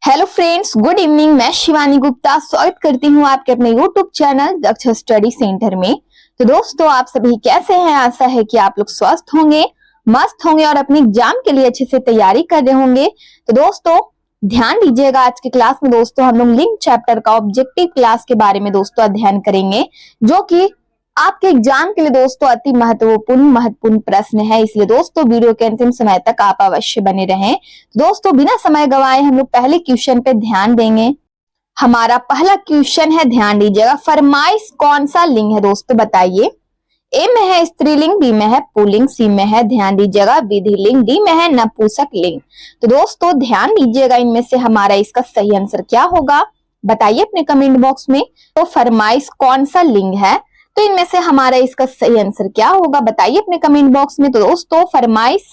Hello friends, good evening. मैं शिवानी गुप्ता स्वागत करती हूँ आपके अपने यूट्यूब चैनल दक्ष स्टडी सेंटर में। तो दोस्तों, आप सभी कैसे हैं? आशा है कि आप लोग स्वस्थ होंगे, मस्त होंगे और अपने एग्जाम के लिए अच्छे से तैयारी कर रहे होंगे। तो दोस्तों ध्यान दीजिएगा, आज की क्लास में दोस्तों हम लोग लिंक चैप्टर का ऑब्जेक्टिव क्लास के बारे में दोस्तों अध्ययन करेंगे, जो कि आपके एग्जाम के लिए दोस्तों अति महत्वपूर्ण प्रश्न है। इसलिए दोस्तों वीडियो के अंतिम समय तक आप अवश्य बने रहें। दोस्तों बिना समय गवाए हम लोग पहले क्वेश्चन पे ध्यान देंगे। हमारा पहला क्वेश्चन है, ध्यान दीजिएगा, फरमाइश कौन सा लिंग है दोस्तों बताइए। ए में है स्त्रीलिंग, बी में है पुल्लिंग, सी में है ध्यान दीजिएगा विधिलिंग, डी में है नपुंसक लिंग। तो दोस्तों ध्यान दीजिएगा, इनमें से हमारा इसका सही आंसर क्या होगा बताइए अपने कमेंट बॉक्स में। तो फरमाइश कौन सा लिंग है, तो इनमें से हमारा इसका सही आंसर क्या होगा बताइए अपने कमेंट बॉक्स में। तो दोस्तों फरमाइश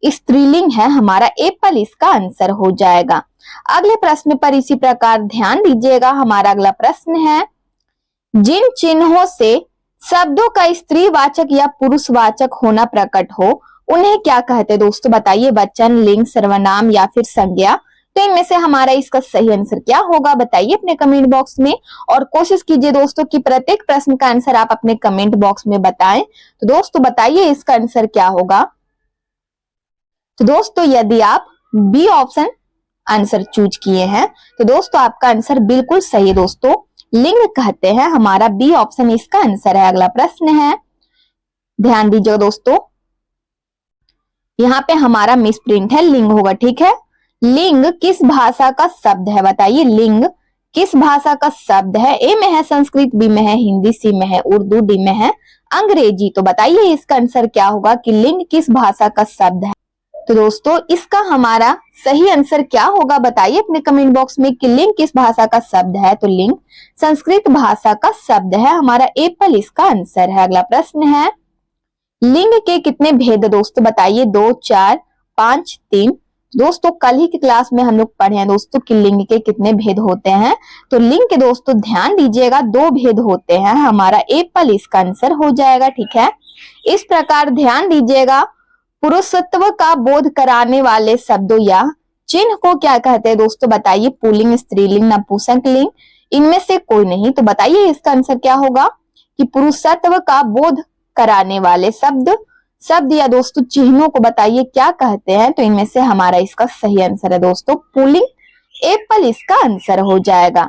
स्त्रीलिंग है, हमारा एप्पल इसका आंसर हो जाएगा। अगले प्रश्न पर इसी प्रकार ध्यान दीजिएगा। हमारा अगला प्रश्न है, जिन चिन्हों से शब्दों का स्त्रीवाचक या पुरुषवाचक होना प्रकट हो उन्हें क्या कहते हैं दोस्तों बताइए। वचन, लिंग, सर्वनाम या फिर संज्ञा। तो इनमें से हमारा इसका सही आंसर क्या होगा बताइए अपने कमेंट बॉक्स में। और कोशिश कीजिए दोस्तों कि प्रत्येक प्रश्न का आंसर आप अपने कमेंट बॉक्स में बताएं। तो दोस्तों बताइए इसका आंसर क्या होगा। तो दोस्तों यदि आप बी ऑप्शन आंसर चूज किए हैं तो दोस्तों आपका आंसर बिल्कुल सही है दोस्तों, लिंग कहते हैं, हमारा बी ऑप्शन इसका आंसर है। अगला प्रश्न है, ध्यान दीजिए दोस्तों, यहाँ पे हमारा मिस प्रिंट है, लिंग होगा, ठीक है। लिंग किस भाषा का शब्द है बताइए। लिंग किस भाषा का शब्द है। ए में है संस्कृत, बी में है हिंदी, सी में है उर्दू, डी में है अंग्रेजी। तो बताइए इसका आंसर क्या होगा कि लिंग किस भाषा का शब्द है। तो दोस्तों इसका हमारा सही आंसर क्या होगा बताइए अपने कमेंट बॉक्स में कि लिंग किस भाषा का शब्द है। तो लिंग संस्कृत भाषा का शब्द है, हमारा एप्पल इसका आंसर है। अगला प्रश्न है, लिंग के कितने भेद दोस्तों बताइए। 2, 4, 5, 3। दोस्तों कल ही की क्लास में हम लोग पढ़े हैं दोस्तों कि लिंग के कितने भेद होते हैं। तो लिंग के दोस्तों ध्यान दीजिएगा 2 भेद होते हैं, हमारा एप्पल इसका आंसर हो जाएगा, ठीक है। इस प्रकार ध्यान दीजिएगा, पुरुषत्व का बोध कराने वाले शब्दों या चिन्ह को क्या कहते हैं दोस्तों बताइए। पुल्लिंग, स्त्रीलिंग, नपुंसक लिंग। इनमें से कोई नहीं। तो बताइए इसका आंसर क्या होगा कि पुरुषत्व का बोध कराने वाले शब्द या दोस्तों चिन्हों को बताइए क्या कहते हैं। तो इनमें से हमारा इसका सही आंसर है दोस्तों पुल्लिंग, एप्पल इसका आंसर हो जाएगा।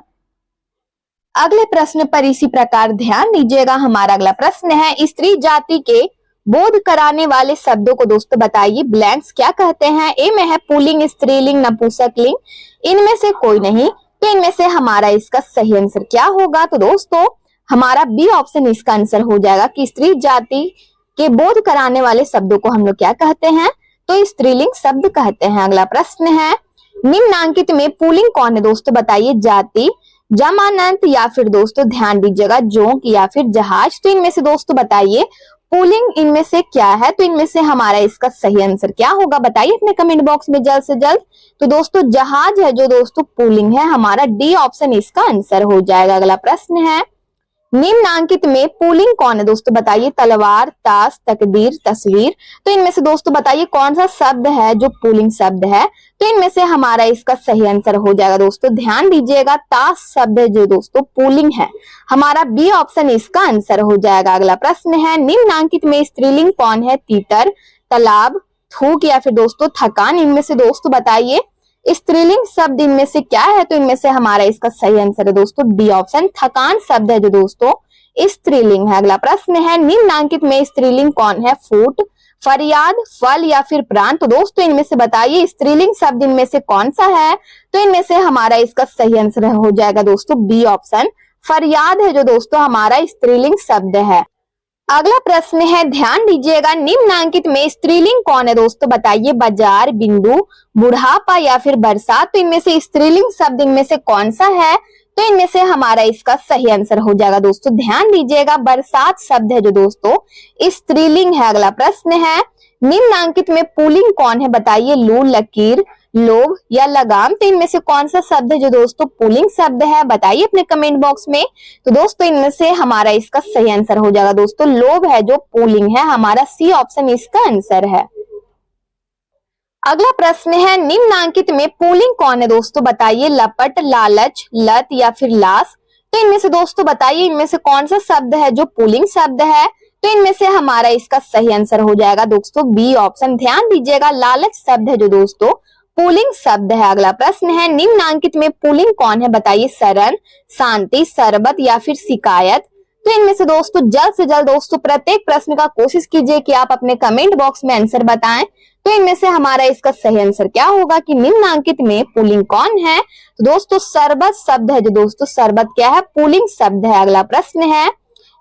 अगले प्रश्न पर इसी प्रकार ध्यान दीजिएगा। हमारा अगला प्रश्न है, स्त्री जाति के बोध कराने वाले शब्दों को दोस्तों बताइए ब्लैंक्स क्या कहते हैं। ए में है पुल्लिंग, स्त्रीलिंग, नपुंसक लिंग। इनमें से कोई नहीं। तो इनमें से हमारा इसका सही आंसर क्या होगा। तो दोस्तों हमारा बी ऑप्शन इसका आंसर हो जाएगा कि स्त्री जाति के बोध कराने वाले शब्दों को हम लोग क्या कहते हैं, तो स्त्रीलिंग शब्द कहते हैं। अगला प्रश्न है, निम्नांकित में पुल्लिंग कौन है दोस्तों बताइए। जाति, जमानत या फिर दोस्तों ध्यान दीजिएगा जोंक या फिर जहाज। तो इनमें से दोस्तों बताइए पुल्लिंग इनमें से क्या है। तो इनमें से हमारा इसका सही आंसर क्या होगा बताइए अपने कमेंट बॉक्स में जल्द से जल्द। तो दोस्तों जहाज है जो दोस्तों पुल्लिंग है, हमारा डी ऑप्शन इसका आंसर हो जाएगा। अगला प्रश्न है, निम्नांकित में पुल्लिंग कौन है दोस्तों बताइए। तलवार, ताश, तकदीर, तस्वीर। तो इनमें से दोस्तों बताइए कौन सा शब्द है जो पुल्लिंग शब्द है। तो इनमें से हमारा इसका सही आंसर हो जाएगा दोस्तों, ध्यान दीजिएगा, ताश शब्द है जो दोस्तों पुल्लिंग है, हमारा बी ऑप्शन इसका आंसर हो जाएगा। अगला प्रश्न है, निम्नांकित में स्त्रीलिंग कौन है। तीतर, तालाब, थूक या फिर दोस्तों थकान। इनमें से दोस्तों बताइए स्त्रीलिंग शब्द इनमें से क्या है। तो इनमें से हमारा इसका सही आंसर है दोस्तों डी ऑप्शन, थकान शब्द है जो दोस्तों स्त्रीलिंग है। अगला प्रश्न है, निम्नांकित में स्त्रीलिंग कौन है। फूट, फरियाद, फल या फिर प्राण। तो दोस्तों इनमें से बताइए स्त्रीलिंग शब्द इनमें से कौन सा है। तो इनमें से हमारा इसका सही आंसर हो जाएगा दोस्तों बी ऑप्शन, फरियाद है जो दोस्तों हमारा स्त्रीलिंग शब्द है। अगला प्रश्न है, ध्यान दीजिएगा, निम्नांकित में स्त्रीलिंग कौन है दोस्तों बताइए। बाजार, बिंदु, बुढ़ापा या फिर बरसात। तो इनमें से स्त्रीलिंग शब्द इनमें से कौन सा है। तो इनमें से हमारा इसका सही आंसर हो जाएगा दोस्तों, ध्यान दीजिएगा, बरसात शब्द है जो दोस्तों स्त्रीलिंग है। अगला प्रश्न है, निम्नांकित में पुल्लिंग कौन है बताइए। लूल, लकीर, लोभ या लगाम। तो इनमें से कौन सा शब्द है जो दोस्तों पुल्लिंग शब्द है बताइए अपने कमेंट बॉक्स में। तो दोस्तों इनमें से हमारा इसका सही आंसर हो जाएगा दोस्तों लोभ है जो पुल्लिंग है, हमारा सी ऑप्शन इसका आंसर है। अगला प्रश्न है निम्नांकित में पुल्लिंग कौन है दोस्तों, बताइए। लपट, लालच, लत या फिर लाश। तो इनमें से दोस्तों बताइए इनमें से कौन सा शब्द है जो पुल्लिंग शब्द है। तो इनमें से हमारा इसका सही आंसर हो जाएगा दोस्तों बी ऑप्शन। ध्यान दीजिएगा लालच शब्द है जो दोस्तों पुल्लिंग शब्द है। अगला प्रश्न है निम्नांकित में पुल्लिंग कौन है, बताइए। शरण, शांति, शरबत या फिर शिकायत। तो इनमें से दोस्तों जल्द से जल्द दोस्तों प्रत्येक प्रश्न का कोशिश कीजिए कि आप अपने कमेंट बॉक्स में आंसर बताएं। तो इनमें से हमारा इसका सही आंसर क्या होगा कि निम्नांकित में पुल्लिंग कौन है। तो दोस्तों शरबत शब्द है जो दोस्तों शरबत क्या है, पुल्लिंग शब्द है। अगला प्रश्न है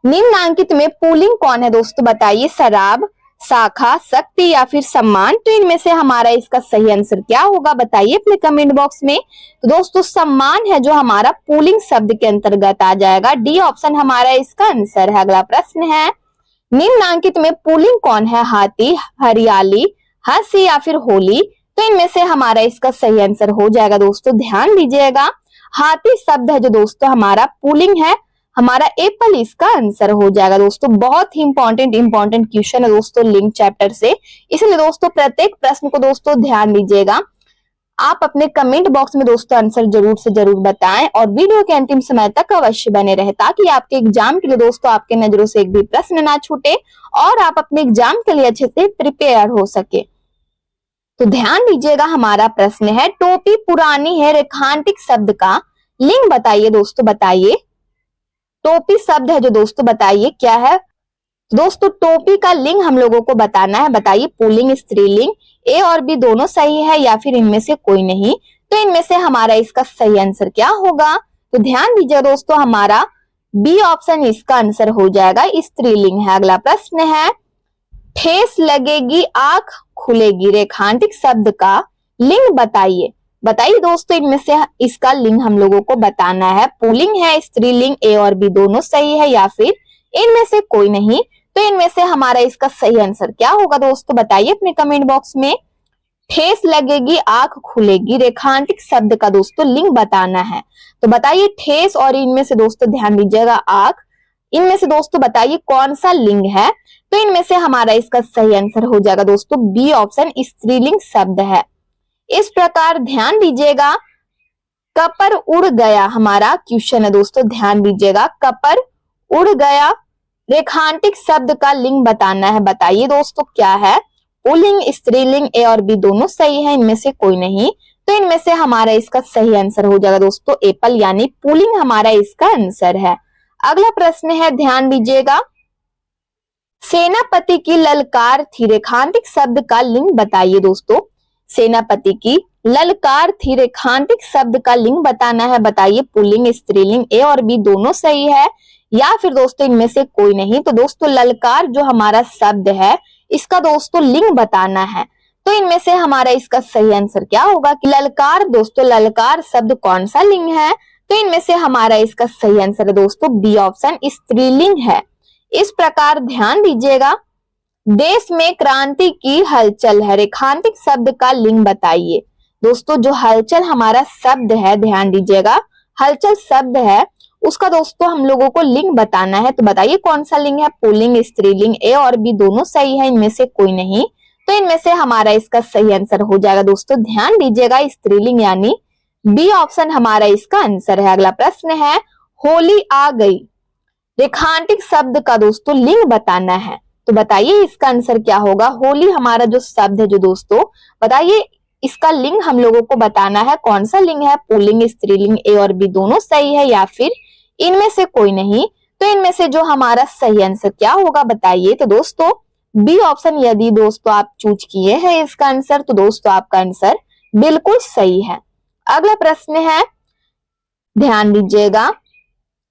निम्नांकित में पुल्लिंग कौन है दोस्तों, बताइए। शराब, शाखा, शक्ति या फिर सम्मान। तो इनमें से हमारा इसका सही आंसर क्या होगा, बताइए अपने कमेंट बॉक्स में। तो दोस्तों सम्मान है जो हमारा पुल्लिंग शब्द के अंतर्गत आ जाएगा। डी ऑप्शन हमारा इसका आंसर है। अगला प्रश्न है निम्नांकित में पुल्लिंग कौन है, हाथी, हरियाली, हंसी या फिर होली। तो इनमें से हमारा इसका सही आंसर हो जाएगा दोस्तों, ध्यान दीजिएगा हाथी शब्द है जो दोस्तों हमारा पुल्लिंग है। हमारा एप्पल इसका आंसर हो जाएगा दोस्तों। बहुत ही इंपॉर्टेंट क्वेश्चन है दोस्तों लिंक चैप्टर से, इसलिए दोस्तों प्रत्येक प्रश्न को दोस्तों ध्यान दीजिएगा। आप अपने कमेंट बॉक्स में दोस्तों आंसर जरूर से जरूर बताएं और वीडियो के अंतिम समय तक अवश्य बने रहे ताकि आपके एग्जाम के लिए दोस्तों आपके नजरों से एक भी प्रश्न ना छूटे और आप अपने एग्जाम के लिए अच्छे से प्रिपेयर हो सके। तो ध्यान दीजिएगा हमारा प्रश्न है टोपी पुरानी है रेखांकित शब्द का लिंग बताइए दोस्तों, बताइए। टोपी शब्द है जो दोस्तों बताइए क्या है। दोस्तों टोपी का लिंग हम लोगों को बताना है, बताइए। पुल्लिंग, स्त्रीलिंग, ए और बी दोनों सही है या फिर इनमें से कोई नहीं। तो इनमें से हमारा इसका सही आंसर क्या होगा, तो ध्यान दीजिए दोस्तों हमारा बी ऑप्शन इसका आंसर हो जाएगा, स्त्रीलिंग है। अगला प्रश्न है ठेस लगेगी आंख खुलेगी रेखांकित शब्द का लिंग बताइए। बताइए दोस्तों इनमें से इसका लिंग हम लोगों को बताना है। पुल्लिंग है, स्त्रीलिंग, ए और बी दोनों सही है या फिर इनमें से कोई नहीं। तो इनमें से हमारा इसका सही आंसर क्या होगा दोस्तों, बताइए अपने कमेंट बॉक्स में। ठेस लगेगी आंख खुलेगी रेखांकित शब्द का दोस्तों लिंग बताना है। तो बताइए ठेस और इनमें से दोस्तों ध्यान दीजिएगा आंख, इनमें से दोस्तों बताइए कौन सा लिंग है। तो इनमें से हमारा इसका सही आंसर हो जाएगा दोस्तों बी ऑप्शन, स्त्रीलिंग शब्द है। इस प्रकार ध्यान दीजिएगा कपर उड़ गया हमारा क्वेश्चन है दोस्तों, ध्यान दीजिएगा कपर उड़ गया रेखांकित शब्द का लिंग बताना है। बताइए दोस्तों क्या है, पुल्लिंग, स्त्रीलिंग, ए और बी दोनों सही है, इनमें से कोई नहीं। तो इनमें से हमारा इसका सही आंसर हो जाएगा दोस्तों एप्पल, यानी पुल्लिंग हमारा इसका आंसर है। अगला प्रश्न है ध्यान दीजिएगा सेनापति की ललकार थी रेखांकित शब्द का लिंग बताइए दोस्तों। सेनापति की ललकार थी रेखांकित शब्द का लिंग बताना है। बताइए पुल्लिंग, स्त्रीलिंग, ए और बी दोनों सही है या फिर दोस्तों इनमें से कोई नहीं। तो दोस्तों ललकार जो हमारा शब्द है इसका दोस्तों लिंग बताना है। तो इनमें से हमारा इसका सही आंसर क्या होगा कि ललकार। दोस्तों ललकार शब्द कौन सा लिंग है, तो इनमें से हमारा इसका सही आंसर है दोस्तों बी ऑप्शन, स्त्रीलिंग है। इस प्रकार ध्यान दीजिएगा देश में क्रांति की हलचल है रेखांकित शब्द का लिंग बताइए। दोस्तों जो हलचल हमारा शब्द है, ध्यान दीजिएगा हलचल शब्द है उसका दोस्तों हम लोगों को लिंग बताना है। तो बताइए कौन सा लिंग है, पुल्लिंग, स्त्रीलिंग, ए और बी दोनों सही है, इनमें से कोई नहीं। तो इनमें से हमारा इसका सही आंसर हो जाएगा दोस्तों, ध्यान दीजिएगा स्त्रीलिंग, यानी बी ऑप्शन हमारा इसका आंसर है। अगला प्रश्न है होली आ गई रेखांकित शब्द का दोस्तों लिंग बताना है। तो बताइए इसका आंसर क्या होगा। होली हमारा जो शब्द है जो दोस्तों बताइए इसका लिंग हम लोगों को बताना है, कौन सा लिंग है, पुल्लिंग, स्त्रीलिंग, ए और बी दोनों सही है या फिर इनमें से कोई नहीं। तो इनमें से जो हमारा सही आंसर क्या होगा बताइए। तो दोस्तों बी ऑप्शन यदि दोस्तों आप चूज किए हैं इसका आंसर तो दोस्तों आपका आंसर बिल्कुल सही है। अगला प्रश्न है ध्यान दीजिएगा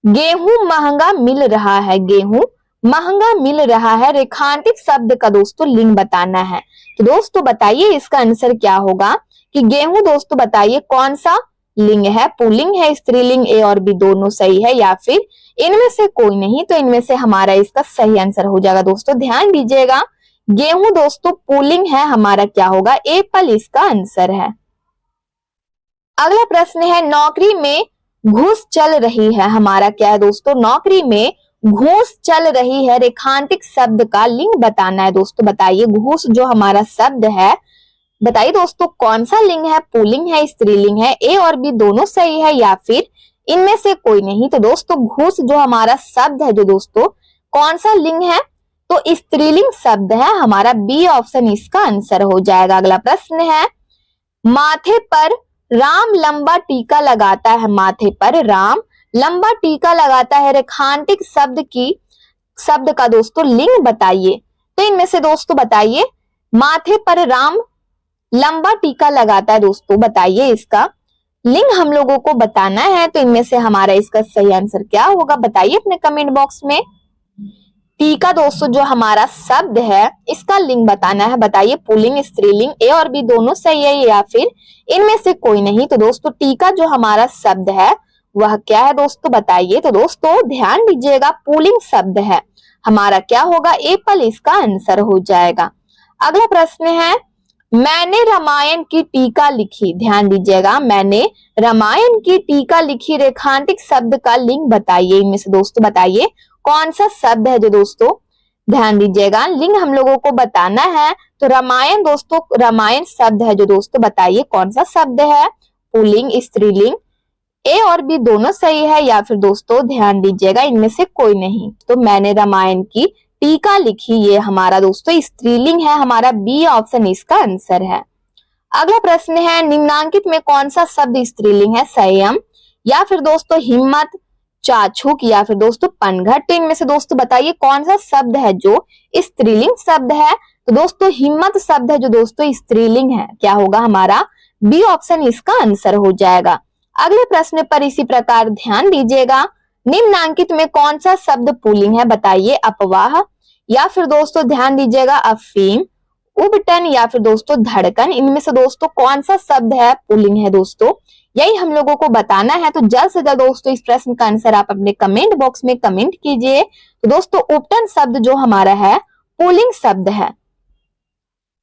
गेहूं महंगा मिल रहा है, गेहूं महंगा मिल रहा है रेखांकित शब्द का दोस्तों लिंग बताना है। तो दोस्तों बताइए इसका आंसर क्या होगा कि गेहूं दोस्तों बताइए कौन सा लिंग है, पुल्लिंग है, स्त्रीलिंग, ए और बी दोनों सही है या फिर इनमें से कोई नहीं। तो इनमें से हमारा इसका सही आंसर हो जाएगा दोस्तों, ध्यान दीजिएगा गेहूं दोस्तों पुल्लिंग है, हमारा क्या होगा एप्पल इसका आंसर है। अगला प्रश्न है नौकरी में घूस चल रही है, हमारा क्या है दोस्तों, नौकरी में घूस चल रही है रेखांकित शब्द का लिंग बताना है। दोस्तों बताइए घूस जो हमारा शब्द है बताइए दोस्तों कौन सा लिंग है, पुल्लिंग है, स्त्रीलिंग है, ए और बी दोनों सही है या फिर इनमें से कोई नहीं। तो दोस्तों घूस जो हमारा शब्द है जो दोस्तों कौन सा लिंग है, तो स्त्रीलिंग शब्द है, हमारा बी ऑप्शन इसका आंसर हो जाएगा। अगला प्रश्न है, माथे पर राम लंबा टीका लगाता है, माथे पर राम लंबा टीका लगाता है, रेखांकित शब्द का दोस्तों लिंग बताइए। तो इनमें से दोस्तों बताइए, माथे पर राम लंबा टीका लगाता है, दोस्तों बताइए इसका लिंग हम लोगों को बताना है। तो इनमें से हमारा इसका सही आंसर क्या होगा, बताइए अपने कमेंट बॉक्स में। टीका दोस्तों जो हमारा शब्द है इसका लिंग बताना है, बताइए पुल्लिंग स्त्रीलिंग, ए और बी दोनों सही है या फिर इनमें से कोई नहीं। तो दोस्तों टीका जो हमारा शब्द है वह क्या है दोस्तों बताइए। तो दोस्तों ध्यान दीजिएगा पुल्लिंग शब्द है, हमारा क्या होगा, एप्पल इसका आंसर हो जाएगा। अगला प्रश्न है, मैंने रामायण की टीका लिखी, ध्यान दीजिएगा, मैंने रामायण की टीका लिखी, रेखांकित शब्द का लिंग बताइए। इनमें से दोस्तों बताइए कौन सा शब्द है जो दोस्तों, ध्यान दीजिएगा लिंग हम लोगों को बताना है। तो रामायण दोस्तों, रामायण शब्द है जो दोस्तों बताइए कौन सा शब्द है, पुल्लिंग स्त्रीलिंग, ए और बी दोनों सही है या फिर दोस्तों ध्यान दीजिएगा इनमें से कोई नहीं। तो मैंने रामायण की टीका लिखी, ये हमारा दोस्तों स्त्रीलिंग है, हमारा बी ऑप्शन इसका आंसर है। अगला प्रश्न है, निम्नांकित में कौन सा शब्द स्त्रीलिंग है, संयम या फिर दोस्तों हिम्मत, चाछुक या फिर दोस्तों पनघट। तो इनमें से दोस्तों बताइए कौन सा शब्द है जो स्त्रीलिंग शब्द है। तो दोस्तों हिम्मत शब्द है जो दोस्तों स्त्रीलिंग है, क्या होगा हमारा बी ऑप्शन इसका आंसर हो जाएगा। अगले प्रश्न पर इसी प्रकार ध्यान दीजिएगा, निम्नांकित में कौन सा शब्द पुल्लिंग है, बताइए अफवाह या फिर दोस्तों ध्यान दीजिएगा अफीम, उबटन या फिर दोस्तों धड़कन। इनमें से दोस्तों कौन सा शब्द है पुल्लिंग है दोस्तों, यही हम लोगों को बताना है। तो जल्द से जल्द दोस्तों इस प्रश्न का आंसर आप अपने कमेंट बॉक्स में कमेंट कीजिए। तो दोस्तों उबटन शब्द जो हमारा है पुल्लिंग शब्द है,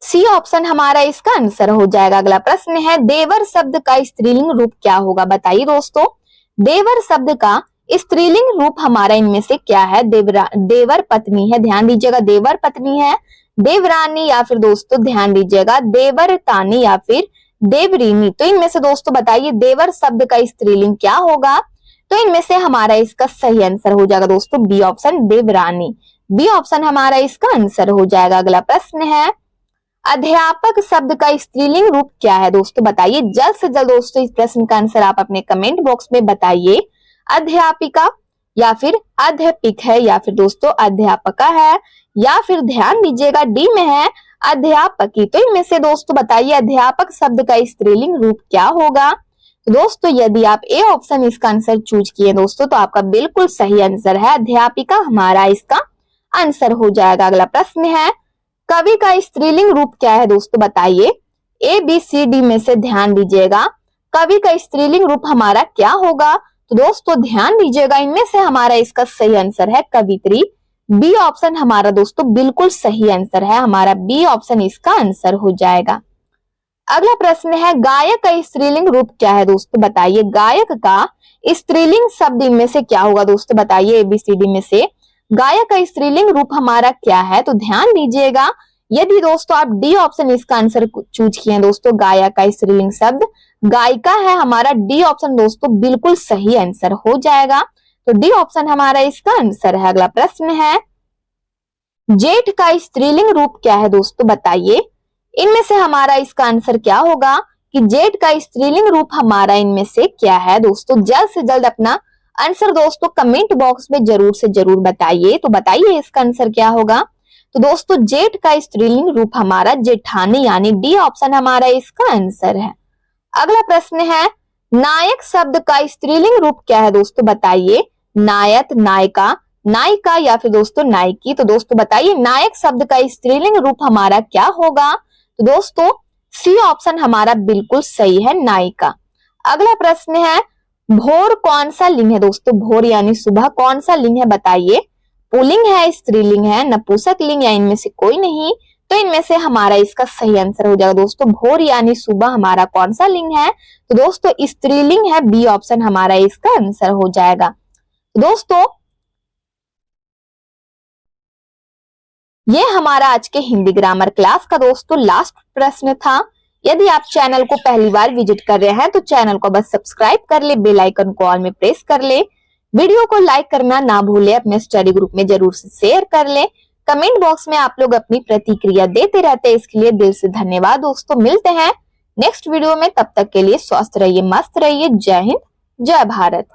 सी ऑप्शन हमारा इसका आंसर हो जाएगा। अगला प्रश्न है, देवर शब्द का स्त्रीलिंग रूप क्या होगा, बताइए दोस्तों देवर शब्द का स्त्रीलिंग रूप हमारा इनमें से क्या है, देवर पत्नी है, ध्यान दीजिएगा देवर पत्नी है, देवरानी या फिर दोस्तों ध्यान दीजिएगा देवरतानी या फिर देवरीनी। तो इनमें से दोस्तों बताइए देवर शब्द का स्त्रीलिंग क्या होगा। तो इनमें से हमारा इसका सही आंसर हो जाएगा दोस्तों बी ऑप्शन देवरानी, बी ऑप्शन हमारा इसका आंसर हो जाएगा। अगला प्रश्न है, अध्यापक शब्द का स्त्रीलिंग रूप क्या है दोस्तों, बताइए जल्द से जल्द दोस्तों इस प्रश्न का आंसर आप अपने कमेंट बॉक्स में बताइए। अध्यापिका या फिर अध्यापिक है या फिर दोस्तों अध्यापका है या फिर ध्यान दीजिएगा डी में है अध्यापकी। तो इनमें से दोस्तों बताइए अध्यापक शब्द का स्त्रीलिंग रूप क्या होगा। तो दोस्तों यदि आप ए ऑप्शन इसका आंसर चूज किए दोस्तों तो आपका बिल्कुल सही आंसर है, अध्यापिका हमारा इसका आंसर हो जाएगा। अगला प्रश्न है, कवि का स्त्रीलिंग रूप क्या है दोस्तों, बताइए ए बी सी डी में से ध्यान दीजिएगा कवि का स्त्रीलिंग रूप हमारा क्या होगा। तो दोस्तों ध्यान दीजिएगा इनमें से हमारा इसका सही आंसर है कवित्री, बी ऑप्शन हमारा दोस्तों बिल्कुल सही आंसर है, हमारा बी ऑप्शन इसका आंसर हो जाएगा। अगला प्रश्न है, गायक का स्त्रीलिंग रूप क्या है दोस्तों, बताइए गायक का स्त्रीलिंग शब्द इनमें से क्या होगा दोस्तों, बताइए एबीसीडी में से गायक का स्त्रीलिंग रूप हमारा क्या है। तो ध्यान दीजिएगा यदि दोस्तों आप डी ऑप्शन इसका आंसर चूज किए हैं दोस्तों गायक का स्त्रीलिंग शब्द गायिका है, हमारा डी ऑप्शन दोस्तों बिल्कुल सही आंसर हो जाएगा। तो डी ऑप्शन हमारा इसका आंसर है। अगला प्रश्न है, जेठ का स्त्रीलिंग रूप क्या है दोस्तों, बताइए इनमें से हमारा इसका आंसर क्या होगा कि जेठ का स्त्रीलिंग रूप हमारा इनमें से क्या है दोस्तों। जल्द से जल्द अपना आंसर दोस्तों कमेंट बॉक्स में जरूर से जरूर बताइए। तो बताइए इसका आंसर क्या होगा। तो दोस्तों जेठ का स्त्रीलिंग रूप हमारा जेठानी यानी डी ऑप्शन हमारा इसका आंसर है। अगला प्रश्न है, नायक शब्द का स्त्रीलिंग रूप क्या है दोस्तों, बताइए नायक, नायिका, नायिका या फिर दोस्तों नायकी। तो दोस्तों बताइए नायक शब्द का स्त्रीलिंग रूप हमारा क्या होगा। तो दोस्तों सी ऑप्शन हमारा बिल्कुल सही है, नायिका। अगला प्रश्न है, भोर कौन सा लिंग है दोस्तों, भोर यानी सुबह कौन सा लिंग है, बताइए पुल्लिंग है, स्त्रीलिंग है, नपुंसक लिंग या इनमें से कोई नहीं। तो इनमें से हमारा इसका सही आंसर हो जाएगा दोस्तों भोर यानी सुबह हमारा कौन सा लिंग है। तो दोस्तों स्त्रीलिंग है, बी ऑप्शन हमारा इसका आंसर हो जाएगा। तो दोस्तों ये हमारा आज के हिंदी ग्रामर क्लास का दोस्तों लास्ट प्रश्न था। यदि आप चैनल को पहली बार विजिट कर रहे हैं तो चैनल को बस सब्सक्राइब कर ले, बेल आइकन को ऑल में प्रेस कर ले, वीडियो को लाइक करना ना भूले, अपने स्टडी ग्रुप में जरूर से शेयर कर ले। कमेंट बॉक्स में आप लोग अपनी प्रतिक्रिया देते रहते हैं, इसके लिए दिल से धन्यवाद दोस्तों। मिलते हैं नेक्स्ट वीडियो में, तब तक के लिए स्वस्थ रहिए, मस्त रहिए। जय हिंद, जय भारत।